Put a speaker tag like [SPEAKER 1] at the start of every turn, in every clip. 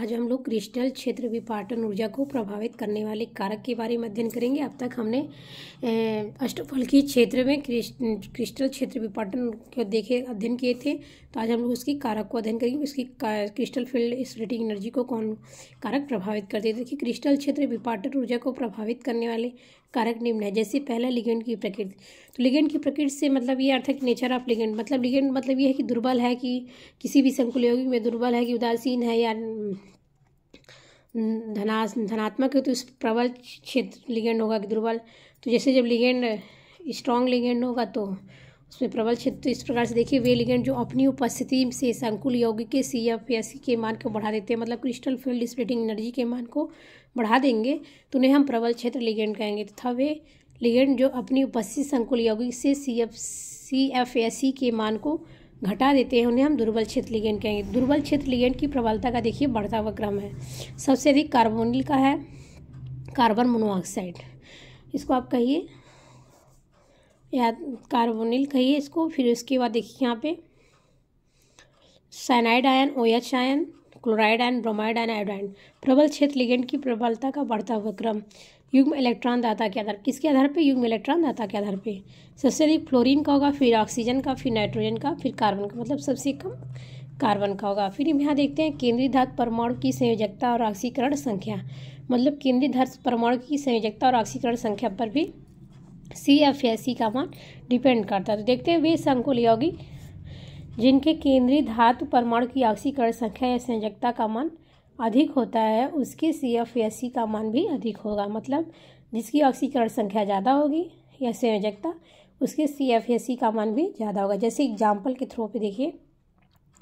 [SPEAKER 1] आज हम लोग क्रिस्टल क्षेत्र विपाटन ऊर्जा को प्रभावित करने वाले कारक के बारे में अध्ययन करेंगे। अब तक हमने अष्टफलकीय क्षेत्र में क्रिस्टल क्षेत्र विपाटन को अध्ययन किए थे। तो आज हम लोग उसकी कारक को अध्ययन करेंगे। उसकी क्रिस्टल फील्ड स्प्लिटिंग एनर्जी को कौन कारक प्रभावित करते हैं। देखिए, क्रिस्टल क्षेत्र विपाटन ऊर्जा को प्रभावित करने वाले कारक निम्न है। जैसे पहला, लिगेंड की प्रकृति। तो लिगेंड की प्रकृति से मतलब ये अर्थ है कि नेचर ऑफ लिगेंड, मतलब लिगेंड मतलब ये है कि दुर्बल है, कि किसी भी संकुल यौगिक में दुर्बल है, कि उदासीन है या धनात्मक है। तो इस प्रबल क्षेत्र लिगेंड होगा कि दुर्बल। तो जैसे जब लिगेंड स्ट्रॉन्ग लिगेंड होगा तो उसमें प्रबल क्षेत्र। तो इस प्रकार से देखिए, वे लिगेंड जो अपनी उपस्थिति से संकुल यौगिक के CF के मान को बढ़ा देते हैं, मतलब क्रिस्टल फील्ड स्प्लिटिंग एनर्जी के मान को बढ़ा देंगे, तो उन्हें हम प्रबल क्षेत्र लिगेंड कहेंगे। तथा वे लिगेंड जो अपनी उपस्थित संकुल यौगिक से CF के मान को घटा देते हैं, उन्हें हम दुर्बल क्षेत्र लिगेंड कहेंगे। दुर्बल क्षेत्र लिगेंड की प्रबलता का देखिए बढ़ता हुआ क्रम है। सबसे अधिक कार्बोनिल का है कार्बन मोनोऑक्साइड, इसको आप कहिए या कार्बोनिल कहिए इसको। फिर उसके बाद देखिए यहाँ पे cyanide ion, OH ion, chloride ion, bromide ion, iodine. प्रबल क्षेत्र लिगेंड की प्रबलता का बढ़ता हुआ क्रम युग्म इलेक्ट्रॉन दाता के आधार, किसके आधार पे? युग्म इलेक्ट्रॉन दाता के आधार पे। सबसे अधिक फ्लोरीन का होगा, फिर ऑक्सीजन का, फिर नाइट्रोजन का, फिर कार्बन का, मतलब सबसे कम कार्बन का होगा। फिर यहाँ देखते हैं केंद्रीय धातु परमाणु की संयोजकता और ऑक्सीकरण संख्या, मतलब केंद्रीय धातु परमाणु की संयोजकता और ऑक्सीकरण संख्या पर भी CF का मान डिपेंड करता है। तो देखते हैं, वे संकुल यौगिक जिनके केंद्रीय धातु परमाणु की ऑक्सीकरण संख्या या संयोजकता का मान अधिक होता है, उसके CF का मान भी अधिक होगा। मतलब जिसकी ऑक्सीकरण संख्या ज़्यादा होगी या संयोजकता, उसके CF का मान भी ज़्यादा होगा। जैसे एग्जाम्पल के थ्रू पे देखिए,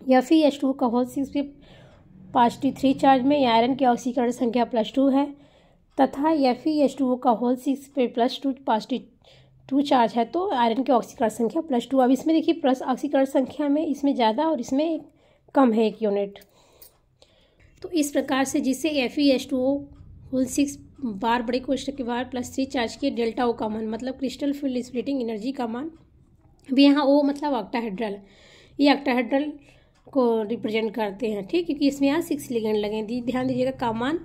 [SPEAKER 1] Fe2 का होल 6 पे पॉजिटिव 3 चार्ज में आयरन की ऑक्सीकरण संख्या +2 है, तथा Fe2 का होल 6 पे +2 पॉजिटिव 2 चार्ज है, तो आयरन की ऑक्सीकरण संख्या +2। अब इसमें देखिए प्लस ऑक्सीकरण संख्या में इसमें ज़्यादा और इसमें कम है 1 यूनिट। तो इस प्रकार से जिससे Fe2 होल 6 बार बड़े कोष्ठक के बाहर +3 चार्ज के डेल्टा O का मान, मतलब क्रिस्टल फील्ड स्प्लिटिंग एनर्जी का मान भी यहाँ O मतलब ऑक्टाहेड्रल, ये ऑक्टाहेड्रल को रिप्रेजेंट करते हैं, ठीक, क्योंकि इसमें यहाँ 6 लिगेंड लगे। ध्यान दीजिएगा, का मान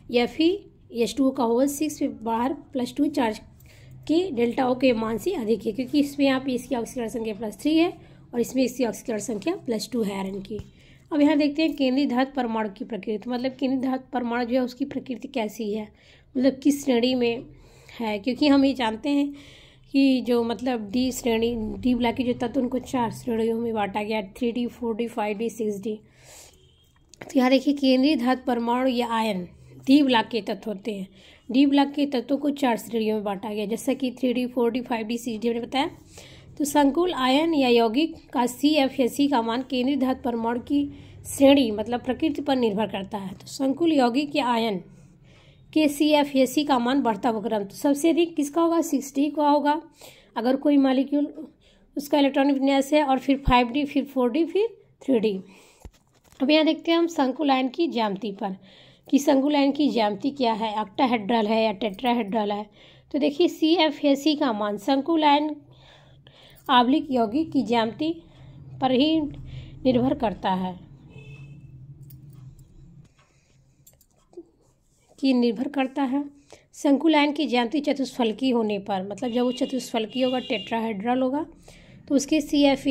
[SPEAKER 1] Fe2 का होल 6 बाहर +2 चार्ज के डेल्टा O के मान से अधिक है, क्योंकि इसमें यहाँ पे इसकी ऑक्सीकरण संख्या +3 है और इसमें इसकी ऑक्सीकरण संख्या +2 है आयरन की। अब यहाँ देखते हैं केंद्रीय धातु परमाणु की प्रकृति, मतलब केंद्रीय धातु परमाणु जो है उसकी प्रकृति कैसी है, मतलब किस श्रेणी में है। क्योंकि हम ये जानते हैं कि जो मतलब डी ब्लॉक के जो तत्व उनको 4 श्रेणियों में बांटा गया, 3D, 4D, 5D, 6D। तो यहाँ देखिए, केंद्रीय धातु परमाणु या आयन डी ब्लॉक के तत्व होते हैं। डी ब्लॉक के तत्वों को 4 श्रेणियों में बांटा गया, जैसा कि 3D, 4D, 5D, 6D हमने बताया। तो संकुल आयन या यौगिक का CF का मान केंद्रीय धातु परमाणु की श्रेणी मतलब प्रकृति पर निर्भर करता है। तो संकुल यौगिक या आयन के CF का मान बढ़ता हुआ क्रम, तो सबसे अधिक किसका होगा? 6D का होगा अगर कोई मॉलिक्यूल उसका इलेक्ट्रॉनिक विन्यास है, और फिर 5D, फिर 4D, फिर 3D। अब यहाँ देखते हैं हम संकुल आयन की ज्यामिति पर कि संकुल आयन की ज्यामिति क्या है, ऑक्टाहेड्रल है या टेट्राहेड्रल है। तो देखिए, CF का मान संकुल आयन आवलिक यौगिक की ज्यामिति पर ही निर्भर करता है, संकुल आयन की ज्यामिति चतुष्फलकी होने पर, मतलब जब वो चतुष्फलकी होगा, टेट्राहेड्रल होगा, तो उसके CF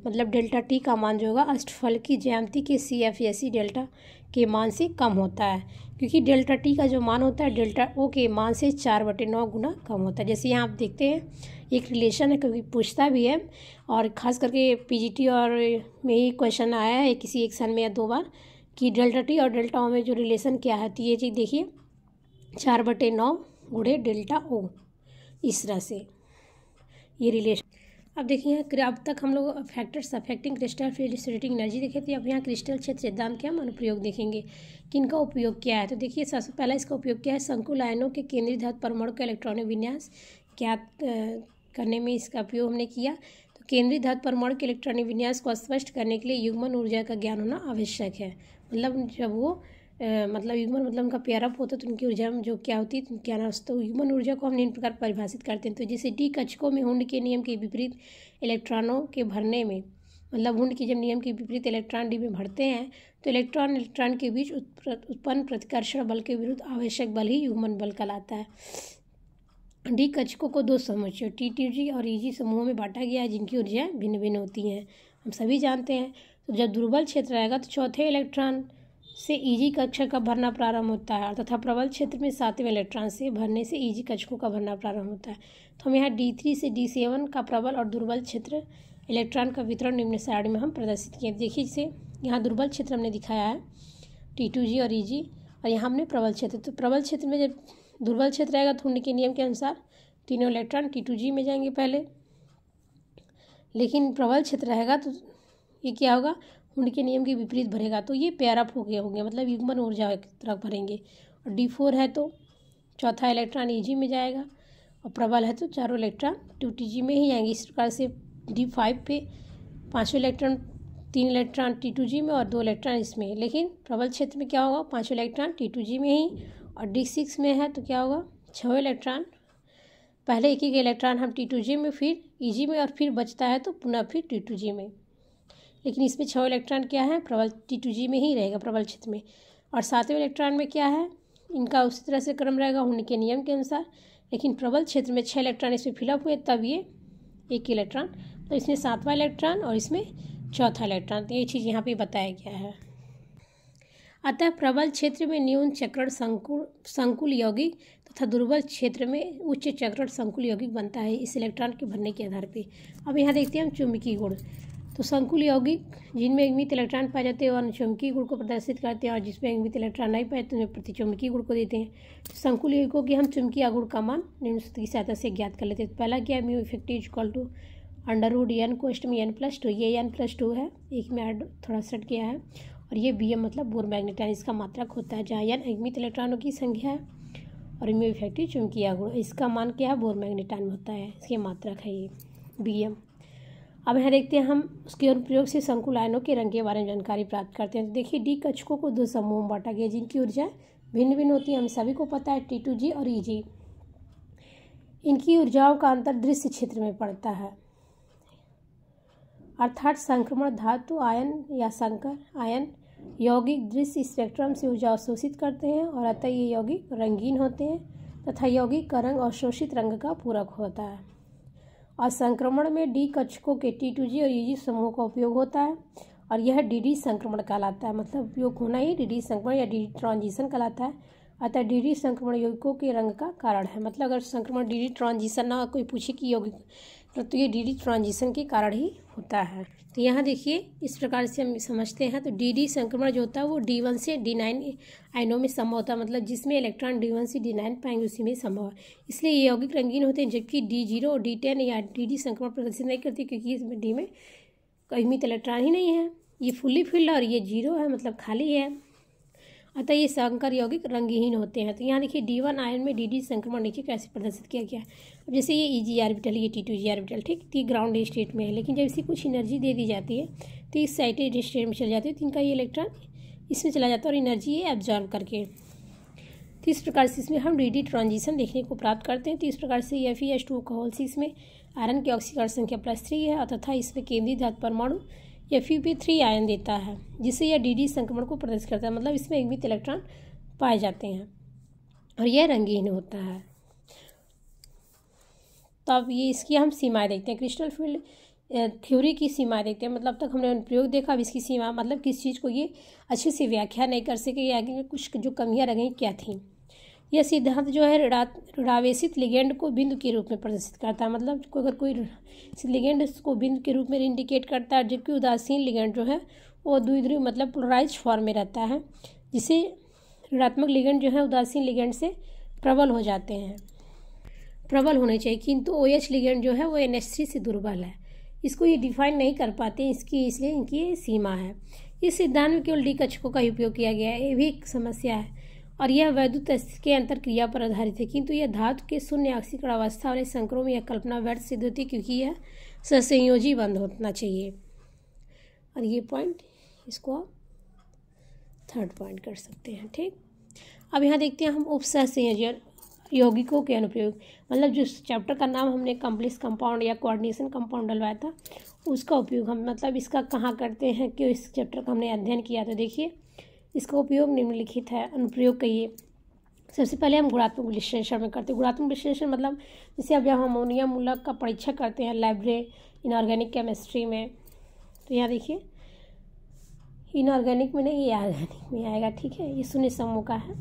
[SPEAKER 1] मतलब डेल्टा T का मान जो होगा अष्टफलकी ज्यामिति के CF डेल्टा के मान से कम होता है, क्योंकि डेल्टा T का जो मान होता है डेल्टा O के मान से 4/9 गुना कम होता है। जैसे यहाँ आप देखते हैं, एक रिलेशन है, क्योंकि पूछता भी है, और ख़ास करके PGT और में ही क्वेश्चन आया है किसी एक साल में या 2 बार, कि डेल्टा T और डेल्टा O में जो रिलेशन क्या है। तो ये चीज़ देखिए, 4/9 गुणे डेल्टा O, इस तरह से ये रिलेशन। अब देखिए, अब तक हम लोग factors affecting crystal field splitting energy देखे थे। अब यहाँ क्रिस्टल क्षेत्र सिद्धांत के हम अनुप्रयोग देखेंगे कि इनका उपयोग क्या है। तो देखिए, सबसे पहला इसका उपयोग क्या है, संकुल आयनों के केंद्रीय धातु परमाणु का इलेक्ट्रॉनिक विन्यास ज्ञात करने में इसका उपयोग हमने किया। तो केंद्रीय धातु परमाणु के इलेक्ट्रॉनिक विन्यास को स्पष्ट करने के लिए युग्मन ऊर्जा का ज्ञान होना आवश्यक है। मतलब जब वो मतलब युग्मन मतलब उनका पेयर अप होता है, तो उनकी ऊर्जा जो क्या होती है, क्या ना, तो युग्मन ऊर्जा को हम निम्न प्रकार परिभाषित करते हैं। तो जैसे D कक्षकों में हुंड के नियम के विपरीत इलेक्ट्रॉनों के भरने में मतलब वुंड के जब नियम के विपरीत इलेक्ट्रॉन डी में भरते हैं तो इलेक्ट्रॉन के बीच उत्पन्न प्रतिकर्षण बल के विरुद्ध आवश्यक बल ही युग्मन बल कहलाता है। डी कक्षकों को 2 समुच्चयों टी2जी और ईजी समूहों में बांटा गया है, जिनकी ऊर्जाएं भिन्न भिन्न होती हैं, हम सभी जानते हैं। तो जब दुर्बल क्षेत्र रहेगा तो चौथे इलेक्ट्रॉन से ईजी कक्षक का भरना प्रारंभ होता है, तथा प्रबल क्षेत्र में 7वें इलेक्ट्रॉन से भरने से ईजी कक्षकों का भरना प्रारंभ होता है। तो हम यहाँ D3 से D7 का प्रबल और दुर्बल क्षेत्र इलेक्ट्रॉन का वितरण निम्न सारणी में हम प्रदर्शित किए। देखिए इसे यहाँ दुर्बल क्षेत्र हमने दिखाया है T2G और EG, और यहाँ हमने प्रबल क्षेत्र। तो प्रबल क्षेत्र में जब दुर्बल क्षेत्र रहेगा तो वुंड के नियम के अनुसार तीनों इलेक्ट्रॉन T2G में जाएंगे पहले, लेकिन प्रबल क्षेत्र रहेगा तो ये क्या होगा, वुंड के नियम के विपरीत भरेगा, तो ये पेयर अप हो गए होंगे, मतलब युग्मन ऊर्जा की तरफ भरेंगे। और D4 है तो चौथा इलेक्ट्रॉन EG में जाएगा, और प्रबल है तो चारों इलेक्ट्रॉन T2G में ही आएंगे। इस प्रकार से D5 पे 5वें इलेक्ट्रॉन 3 इलेक्ट्रॉन T2G में और 2 इलेक्ट्रॉन इसमें, लेकिन प्रबल क्षेत्र में क्या होगा, 5वें इलेक्ट्रॉन T2G में ही, और D6 में है तो क्या होगा, 6वें इलेक्ट्रॉन, पहले एक इलेक्ट्रॉन हम T2G में, फिर EG में, और फिर बचता है तो पुनः फिर T2G में, लेकिन इसमें 6 इलेक्ट्रॉन क्या है, प्रबल T2G में ही रहेगा प्रबल क्षेत्र में। और 7वें इलेक्ट्रॉन में क्या है, इनका उसी तरह से क्रम रहेगा वुंड के नियम के अनुसार, लेकिन प्रबल क्षेत्र में 6 इलेक्ट्रॉन इसमें फिलअप हुए, तब ये एक इलेक्ट्रॉन, तो इसमें 7वां इलेक्ट्रॉन और इसमें चौथा इलेक्ट्रॉन, तो ये चीज़ यहाँ पे बताया गया है। अतः प्रबल क्षेत्र में न्यून चक्रण संकुल यौगिक तथा दुर्बल क्षेत्र में उच्च चक्रण संकुल यौगिक बनता है इस इलेक्ट्रॉन के भरने के आधार पे। अब यहाँ देखते हैं हम चुंबकीय गुण। तो संकुल यौगिक जिनमें युग्मित इलेक्ट्रॉन पाए जाते हैं और चुंबकीय गुण को प्रदर्शित करते हैं, और जिसमें युग्मित इलेक्ट्रॉन नहीं पाए तो उन्हें प्रतिचुंबकीय गुण को देते हैं। तो संकुल यौगिकों की हम चुंबकीय गुण का मान निम्न सूत्र की सहायता से ज्ञात कर लेते हैं। पहला क्या है, mu effective equal to √n को अष्टमी n+2, ये n+2 है, एक में ऐड थोड़ा सेट किया है, और ये Bm मतलब बोर मैग्नेटाइज इसका मात्रक होता है, जहाँ n युग्मित इलेक्ट्रॉनों की संख्या है और म्यू इफेक्टिव चुंबकीय गुण, इसका मान क्या है, बोर मैग्नेटाइज होता है, इसके मात्रक है ये Bm। अब यहाँ देखते हैं हम उसके अनुप्रयोग से संकुल आयनों के रंग के बारे में जानकारी प्राप्त करते हैं। तो देखिए डी कक्षकों को 2 समूहों में बांटा गया, जिनकी ऊर्जा भिन्न भिन्न होती है, हम सभी को पता है, T2G और EG। इनकी ऊर्जाओं का अंतर दृश्य क्षेत्र में पड़ता है, अर्थात संक्रमण धातु आयन या संकर आयन यौगिक दृश्य स्पेक्ट्रम से ऊर्जा अवशोषित करते हैं, और अतः ये यौगिक रंगीन होते हैं तथा यौगिक का रंग अवशोषित रंग का पूरक होता है। और संक्रमण में डी कक्षकों के T2G और EG समूह का उपयोग होता है, और यह DD संक्रमण कहलाता है, मतलब उपयोग होना ही DD संक्रमण या DD ट्रांजिशन कहलाता है। अतः DD संक्रमण यौगिकों के रंग का कारण है, मतलब अगर संक्रमण DD ट्रांजिशन ना कोई पूछे कि यौगिक, तो ये DD ट्रांजिशन के कारण ही होता है। तो यहाँ देखिए इस प्रकार से हम समझते हैं। तो DD संक्रमण जो होता है वो D1 से D9 आयनों में संभव होता है, मतलब जिसमें इलेक्ट्रॉन D1 से D9 पाएंगे उसी में संभव है, इसलिए ये यौगिक रंगीन होते हैं। जबकि D0 और D10 या DD संक्रमण प्रदर्शित नहीं करती, क्योंकि इसमें D में युग्मित इलेक्ट्रॉन ही नहीं है, ये फुल्ली फिल्ड और ये 0 है, मतलब खाली है, अतः ये संकर यौगिक रंगहीन होते हैं। तो यहाँ देखिए D1 आयन में DD संक्रमण नीचे कैसे प्रदर्शित किया गया है। अब जैसे ये EG ऑर्बिटल, ये T2G ऑर्बिटल, ठीक, तो ये ग्राउंड स्टेट में है, लेकिन जब इसे कुछ एनर्जी दे दी जाती है तो इस एक्साइटेड स्टेट में चल जाती है, तो इनका ये इलेक्ट्रॉन इसमें चला जाता है और एनर्जी ये एब्जॉर्व करके, तो इस प्रकार से इसमें हम DD ट्रांजिशन देखने को प्राप्त करते हैं। तो इस प्रकार से Fe2 में आयरन की ऑक्सीकरण संख्या +3 है, तथा इसमें केंद्रीय धातु परमाणु Fe3 आयन देता है, जिससे यह DD संक्रमण को प्रदर्शित करता है, मतलब इसमें युग्मित इलेक्ट्रॉन पाए जाते हैं और यह रंगीन होता है। तो अब ये इसकी हम सीमाएं देखते हैं, क्रिस्टल फील्ड थ्योरी की सीमाएं देखते हैं। मतलब अब तक हमने प्रयोग देखा, अब इसकी सीमा मतलब किस चीज़ को ये अच्छे से व्याख्या नहीं कर सके, या आगे में कुछ जो कमियां रह गई क्या थी। यह सिद्धांत जो है ऋणावेशित लिगेंड को बिंदु के रूप में प्रदर्शित करता है, मतलब अगर कोई लिगेंड को बिंदु के रूप में इंडिकेट करता है, जबकि उदासीन लिगेंड जो है वो द्विध्रुव मतलब पोलराइज फॉर्म में रहता है, जिसे ऋणात्मक लिगेंड जो है उदासीन लिगेंड से प्रबल हो जाते हैं, प्रबल होने चाहिए, किंतु OH लिगेंड जो है वो NH3 से दुर्बल है, इसको ये डिफाइन नहीं कर पाते, इसकी इसलिए इनकी ये सीमा है। इस सिद्धांत में केवल डी कक्षकों का उपयोग किया गया है, ये भी एक समस्या है, और यह वैद्युत के अंतर क्रिया पर आधारित है, किंतु यह धातु के शून्य ऑक्सीकरण अवस्था वाले संकरों में यह कल्पना व्यर्थ सिद्ध होती है, क्योंकि यह सहसंयोजी बंध होना चाहिए। और ये पॉइंट इसको आप 3rd पॉइंट कर सकते हैं, ठीक। अब यहाँ देखते हैं हम उपसहसंयोजी यौगिकों के अनुप्रयोग, मतलब जो चैप्टर का नाम हमने कॉम्प्लेक्स कंपाउंड या कोऑर्डिनेशन कंपाउंड डलवाया था, उसका उपयोग हम मतलब इसका कहाँ करते हैं, क्यों इस चैप्टर का हमने अध्ययन किया। तो देखिए इसका उपयोग निम्नलिखित है। अनुप्रयोग कहिए। सबसे पहले हम गुणात्मक विश्लेषण में करते हैं। गुणात्मक विश्लेषण मतलब जैसे अब जब अमोनिया मूलक का परीक्षण करते हैं लैबोरेटरी इनऑर्गेनिक केमिस्ट्री में, तो यहाँ देखिए इनऑर्गेनिक में नहीं, ये ऑर्गेनिक में आएगा, ठीक है। ये शून्य समूह का है।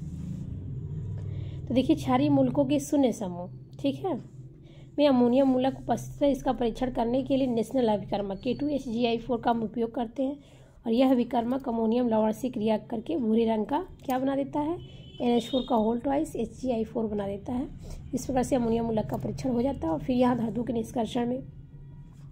[SPEAKER 1] तो देखिए क्षारीय मूलकों के शून्य समूह, ठीक है, में अमोनिया मूलक उपस्थित है। इसका परीक्षण करने के लिए नेशनल अभिकर्मक K2HgI4 का हम उपयोग करते हैं और यह अभिकर्मक अमोनियम लवण से क्रिया करके भूरे रंग का क्या बना देता है, NH4 का होल ट्वाइस HgI4 बना देता है। इस प्रकार से अमोनिया मूलक का परीक्षण हो जाता है। और फिर यहाँ धातु के निष्कर्षण में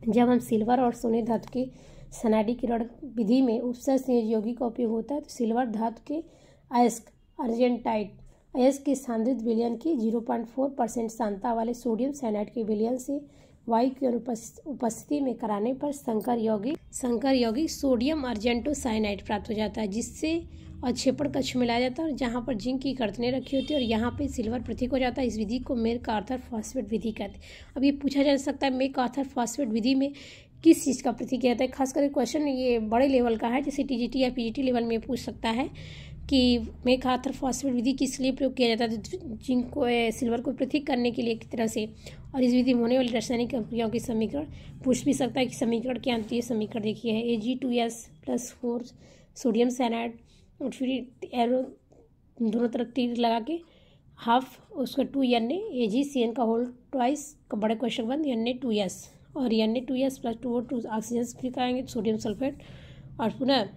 [SPEAKER 1] जब हम सिल्वर और सोने धातु के सैनाइडीकरण विधि में उपसर्ग संयोजी यौगिक का उपयोग होता है, तो सिल्वर धातु के अयस्क अर्जेंटाइट अयस्क के सांद्रित विलयन की 0.4% सांद्रता वाले सोडियम साइनाइड के विलयन से वायु की उपस्थिति में कराने पर संकर यौगिक सोडियम अर्जेंटोसाइनाइड प्राप्त हो जाता है, जिससे अक्षेपण कक्ष मिलाया जाता है और जहाँ पर जिंक की कर्तनें रखी होती है और यहाँ पे सिल्वर प्रतीक हो जाता है। इस विधि को मेक आर्थर फॉस्फेट विधि कहते हैं। अब ये पूछा जा सकता है मेक आर्थर फॉस्फेट विधि में किस चीज़ का प्रतीक कहता है। खासकर क्वेश्चन ये बड़े लेवल का है, जैसे TGT या PGT लेवल में पूछ सकता है कि मेक आर्थर फॉस्फेट विधि किस लिए प्रयोग किया जाता है, तो जिंक को सिल्वर को प्रतीक करने के लिए एक तरह से। और इस विधि में होने वाली रासायनिक अभिक्रियाओं की समीकरण पूछ भी सकता है कि समीकरण क्या आती है। समीकरण देखिए है Ag2S+4 सोडियम साइनाइड और फिर एरो दोनों तरफ तीर लगा के हाफ उसका 2Na AgCN का होल ट्वाइस का बड़े क्वेश्चन बंद Na2S और Na2S+2O2 ऑक्सीजन से फिर कराएंगे सोडियम सल्फेट और पुनः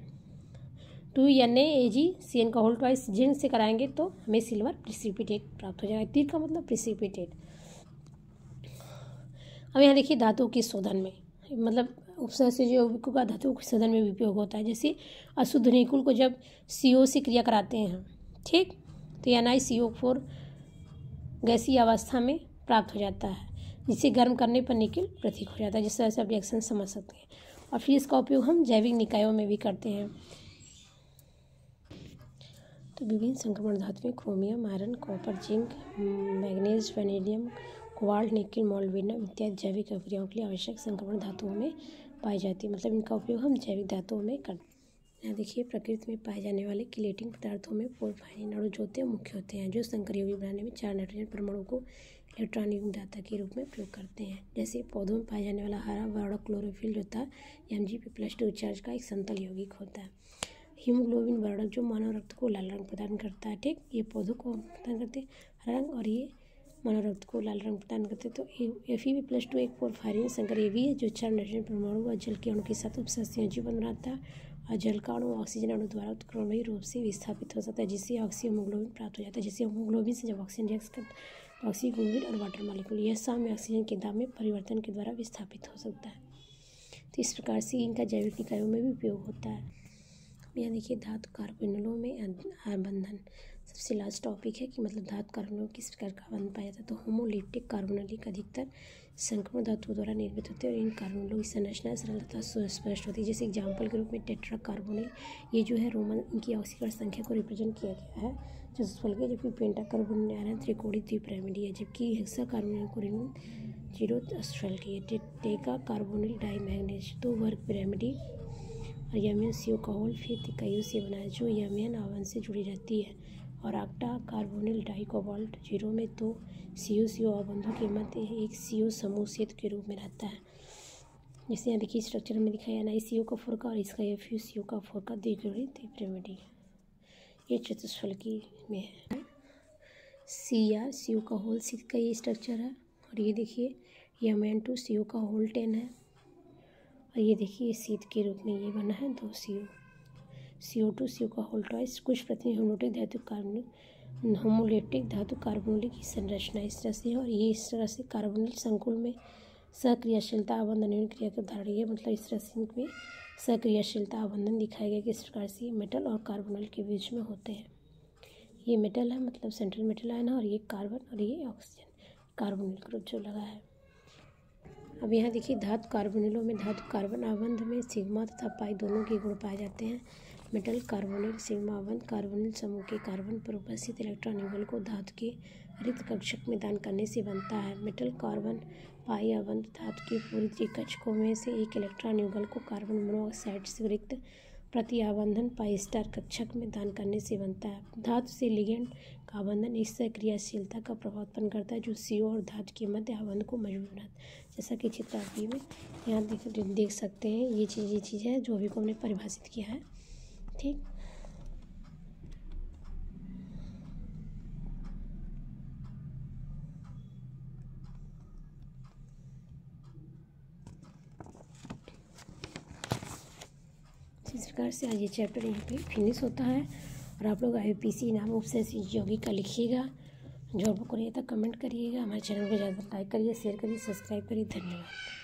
[SPEAKER 1] 2Na AgCN का होल ट्वाइस जिंक से कराएंगे तो हमें सिल्वर प्रिसिपिटेट प्राप्त हो जाएगा। तीर का मतलब प्रिसिपिटेट। अब यहाँ देखिए धातुओं के शोधन में मतलब उपसर्ग से जो यौगिकों का धातुओं के शोधन में भी उपयोग होता है। जैसे अशुद्ध निकुल को जब CO से क्रिया कराते हैं, ठीक, तो NiCO4 गैसीय अवस्था में प्राप्त हो जाता है, जिसे गर्म करने पर निकल प्रतीक हो जाता है। जिस तरह से आप रिएक्शन समझ सकते हैं। और फिर इसका उपयोग हम जैविक निकायों में भी करते हैं। तो विभिन्न संक्रमण धातुएं chromium, iron, copper, zinc, manganese, vanadium, cobalt, nickel, molybdenum इत्यादि जैविक अभिक्रियाओं के लिए आवश्यक संक्रमण धातुओं में पाई जाती है। मतलब इनका उपयोग हम जैविक धातुओं में करते हैं। यहाँ देखिए प्रकृति में पाए जाने वाले किलेटिंग पदार्थों में पोरफायरिन अणु जो होते हैं मुख्य होते हैं, जो संकर यौगिक बनाने में 4 नाइट्रोजन परमाणु को इलेक्ट्रॉन युग्म धातु के रूप में प्रयोग करते हैं। जैसे पौधों में पाया जाने वाला हरा वर्णक क्लोरोफिल जो होता है Mg+2 चार्ज का एक समतल यौगिक होता है। हीमोग्लोबिन वर्णक जो मानव रक्त को लाल रंग प्रदान करता है, ठीक, ये पौधों को प्रदान करते हैं हरा रंग और ये मानव रक्त को लाल रंग प्रदान करते हैं। तो Fe+2 एक पोरफायरिन संकर ये भी है जो 4 नाइट्रोजन परमाणु और जल के अणु के साथ उपसर्ग संयोजी बंध बनाता है और जल का अणु ऑक्सीजन अणु द्वारा उत्क्रमणीय रूप से विस्थापित हो सकता है, जिससे ऑक्सीहीमोग्लोबिन प्राप्त हो जाता है। जिससे हीमोग्लोबिन से जब ऑक्सीजन रिएक्ट करता है तो ऑक्सीग्लोबिन और वाटर मॉलिक्यूल यह साम्य ऑक्सीजन के दाब में परिवर्तन के द्वारा विस्थापित हो सकता है। तो इस प्रकार से इनका जैविक निकायों में भी उपयोग होता है। यहाँ देखिए धातु कार्बोनिलों में बंधन सबसे लास्ट टॉपिक है कि मतलब धातु कार्बोनिल किस प्रकार का बंधन पाया जाता है। तो होमोलिप्टिक कार्बोनिलिक अधिकतर संक्रमण धातुओं द्वारा निर्मित होते हैं और इन कार्बोनिलों की संरचना सरलता सुस्पष्ट होती है। जैसे एग्जाम्पल के रूप में टेट्रा कार्बोनिल, ये जो है रोमन इनकी ऑक्सीकरण संख्या को रिप्रेजेंट किया गया है चतुष्फल के, जबकि पेंटा कार्बोनिल आयरन त्रिकोणीय द्विपिरामिडी है, जबकि हेक्सा कार्बोनिल कोरिन 0 अष्टफल की है। टेका कार्बोनिल डाईमैग्नीज 2 वर्ग पिरामिडी और यमियन CO का होल फिर इकाइयों से बना है जो यमियन आवन से जुड़ी रहती है। और ऑक्टा कार्बोनिल डाई कोबाल्ट 0 में 2 CO आबंधों के मध्य एक CO समूह सेतु के रूप में रहता है। जैसे यहाँ देखिए स्ट्रक्चर में दिखाया NiCO4 का और इसका FeCO4 का द्विकोणीय द्विपिरामिडी, ये चतुष्फल की में है। CO का होल 6 का ये स्ट्रक्चर है और ये देखिए Mn2 CO का होल 10 है और ये देखिए शीत के रूप में ये बना है 2 CO2 CO का होल ट्वाइस। कुछ प्रति होमोलिप्टिक धातु कार्बोनिल की संरचना इस तरह से है और ये इस तरह से कार्बोनिल संकुल में सक्रियाशीलता आबंधन निम्न क्रिया के उदाहरण है। मतलब इस तरह से इनमें सक्रियाशीलता आबंधन दिखाया गया कि इस प्रकार से मेटल और कार्बोनिल के बीच में होते हैं। ये मेटल है मतलब सेंट्रल मेटल आयन है और ये कार्बन और ये ऑक्सीजन कार्बोनिल ग्रुप जो लगा है। अब यहाँ देखिए धातु कार्बोनिलों में धातु कार्बन आबंध में सिग्मा तथा पाई दोनों के गुण पाए जाते हैं। मेटल कार्बोनिल सिग्मा 1 कार्बोनिल समूह के कार्बन पर उपस्थित इलेक्ट्रॉन युगल को धातु के रिक्त कक्षक में दान करने से बनता है। मेटल कार्बन पाई अवंत धातु के पूरी त्रिकक्षकों में से एक इलेक्ट्रॉन युगल को कार्बन मोनोऑक्साइड से रिक्त प्रति आबंधन पाई स्टार कक्षक में दान करने से बनता है। धातु से लिगेंड का आबंधन इस क्रियाशीलता का प्रभाव उत्पन्न करता है जो CO और धातु के मध्य आबंध को मजबूत बनाता है। जैसा कि चित्र बी में यहाँ देख सकते हैं, ये चीज़ है जो अभी को हमने परिभाषित किया है। ठीक, इस प्रकार से आज ये चैप्टर यहाँ पे फिनिश होता है। और आप लोग IUPAC नाम उपसेस यौगिक का लिखिएगा। जो आपको नहीं आता कमेंट करिएगा। हमारे चैनल को ज़्यादा लाइक करिए, शेयर करिए, सब्सक्राइब करिए। धन्यवाद।